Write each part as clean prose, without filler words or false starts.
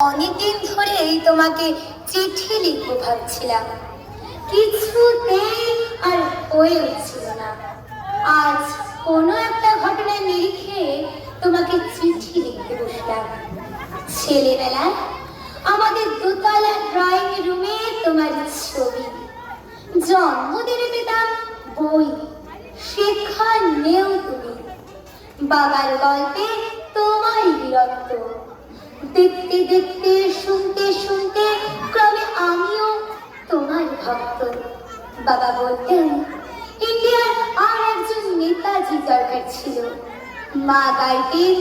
অনেকদিন ধরেই তোমাকে চিঠি লিখবো ভাবছিলাম, কিছুতেই আর হয়ে উঠছিল না। আজ কোনো একটা ঘটনার নিরিখে তোমাকে চিঠি লিখতে বসলাম। ছেলেবেলায় আমাদের দোতলা ড্রয়িং রুমে তোমার ছবি, জন্মদিনে পেতাম বই, সেখানেও তুমি। বাবার গল্পে তোমারই বীরত্ব, দেখতে দেখতে শুনতে শুনতে ক্রমে আমিও তোমার ভক্ত। বাবা বলতেন ইন্ডিয়ার আর একজন নেতাজি দরকার ছিল। মা গাইতেন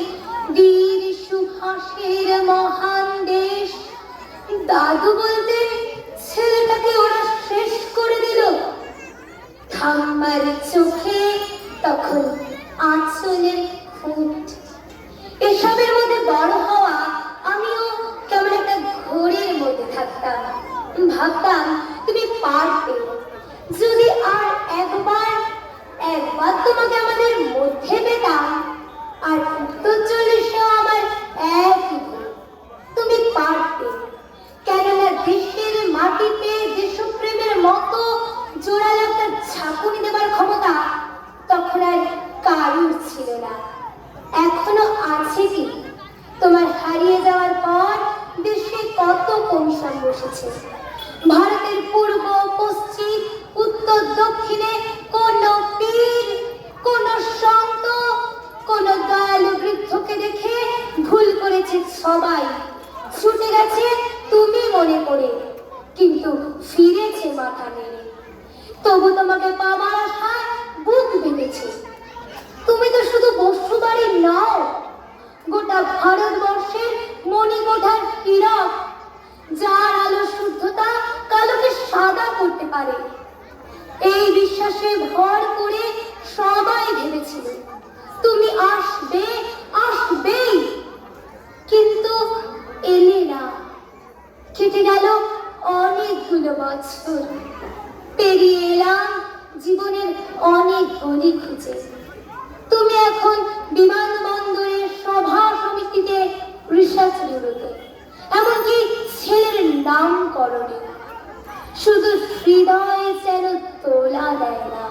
বীর সুভাষের মহান দেশ। দাদু বলতেন ছেলেটাকে ওরা শেষ করে দিল। ঠাম্মার চোখে তখন আঁচলের ফুট। এসবের মধ্যে বড় হওয়া আমিও কেমন একটা ঘোরের মধ্যে থাকতাম। ভাবতাম তুমি পারবে যদি আর একবার তোমাকে আমাদের মধ্যে পেতাম। আর উত্তর চল্লিশেও আমার একই, তুমি পারবে। কেননা দেশের মাটিতে দেশপ্রেমের মতো জোরালো একটা ঝাঁকুনি দেবার ক্ষমতা তখন আর কারুর ছিল না। এখনো আছে কি? তোমার হারিয়ে যাওয়ার পর দেশে কত কমিশন বসেছে। ভারতের পূর্ব পশ্চিম উত্তর দক্ষিণে কোন পীর, কোন সন্ত, কোন দয়ালু বৃদ্ধকে দেখে ভুল করেছে সবাই, ছুটে গেছে তুমি মনে করে, কিন্তু ফিরেছে মাথা নেড়ে। তবু তোমাকে পাবার আশায় বুক বেঁধেছে। তুমি তো শুধু বসুবাড়ি নও, গোটা ভারতবর্ষের মণিকোঠার হীরক, যার আলো শুদ্ধতা কালোকে সাদা করতে পারে। এই বিশ্বাসে ভর করে সবাই ভেবেছিল তুমি আসবে, আসবেই, কিন্তু এলে না। কেটে গেল অনেকগুলো বছর, পেরিয়ে এলাম জীবনের অনেক গলি খুঁজে। তুমি এখন বিমানবন্দরের সভা সমিতিতে রিসার্চ ব্যুরোতে, এমনকি ছেলের নামকরণে। শুধু হৃদয়ে যেন তোলা দেয় না।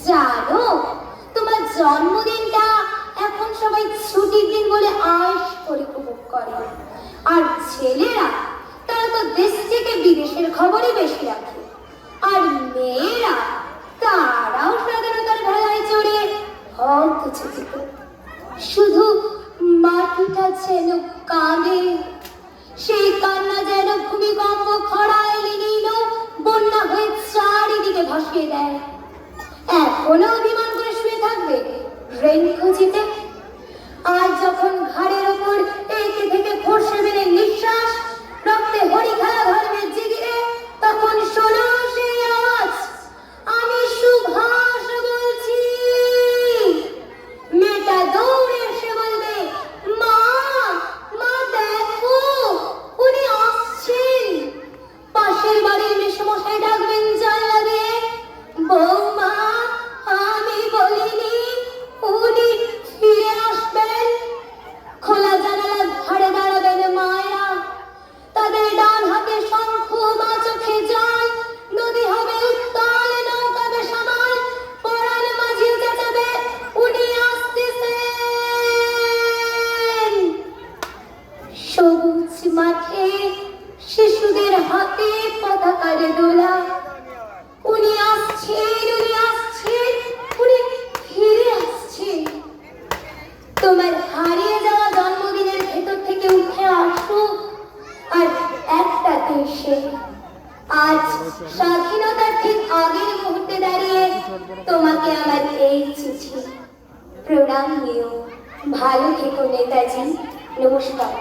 জানো তোমার জন্মদিনটা এখন সবাই ছুটির দিন বলে আয়েশ করে উপভোগ করে। আর ছেলেরা তারা তো দেশ থেকে বিদেশের খবরই বেশি রাখে। আর মেয়েরা তারাও স্বাধীনতার ভেলায় চড়ে হতচকিত। শুধু মাটিটা যেন কাঁদে, সেই কান্না যেন ভূমিকম্প খরায় নিল, বন্যা হয়ে চারিদিকে ভাসিয়ে দেয়। এখনো অভিমান করে শুয়ে থাকবে রেল খুঁজিতে? আজ যখন ঘাড়ের ওপর একে থেকে ফোর্সে বেড়ে নিঃশ্বাস, রক্তে হরি খেলা ধর্মের জিগিরে, তখন শোনো সেই আওয়াজ, আমি সুভাষ বলছি। মেয়েটা দৌড়ে এসে বলবে, মা, মা দেখো উনি আসছেন। পাশের বাড়ির মেসোমশাই ডাকবেন জানলা দিয়ে, বৌমা আমি বলিনি উনি ফিরে আসবেন। খোলা জানালার ধারে দাঁড়াবেন মায়েরা, তাদের ডান হাতে শঙ্খ, মা চোখে জল। নদী হবে উত্তাল, নৌকা বেসামাল, পরাণ মাঝি চেঁচাবে উনি আসতেছেন। সবুজ মাঠে শিশুদের হাতে পতাকার দোলা, উনি আসছেন, উনি আসছেন, উনি ফিরে আসছেন। তোমার হারিয়ে যাওয়া জন্মদিনের ভেতর থেকে উঠে আসুক আর একটা দেশে। আজ স্বাধীনতার ঠিক আগের মুহূর্তে দাঁড়িয়ে তোমাকে আমার এই চিঠি। প্রণাম নিও, ভালো থেকো নেতাজি, নমস্কার।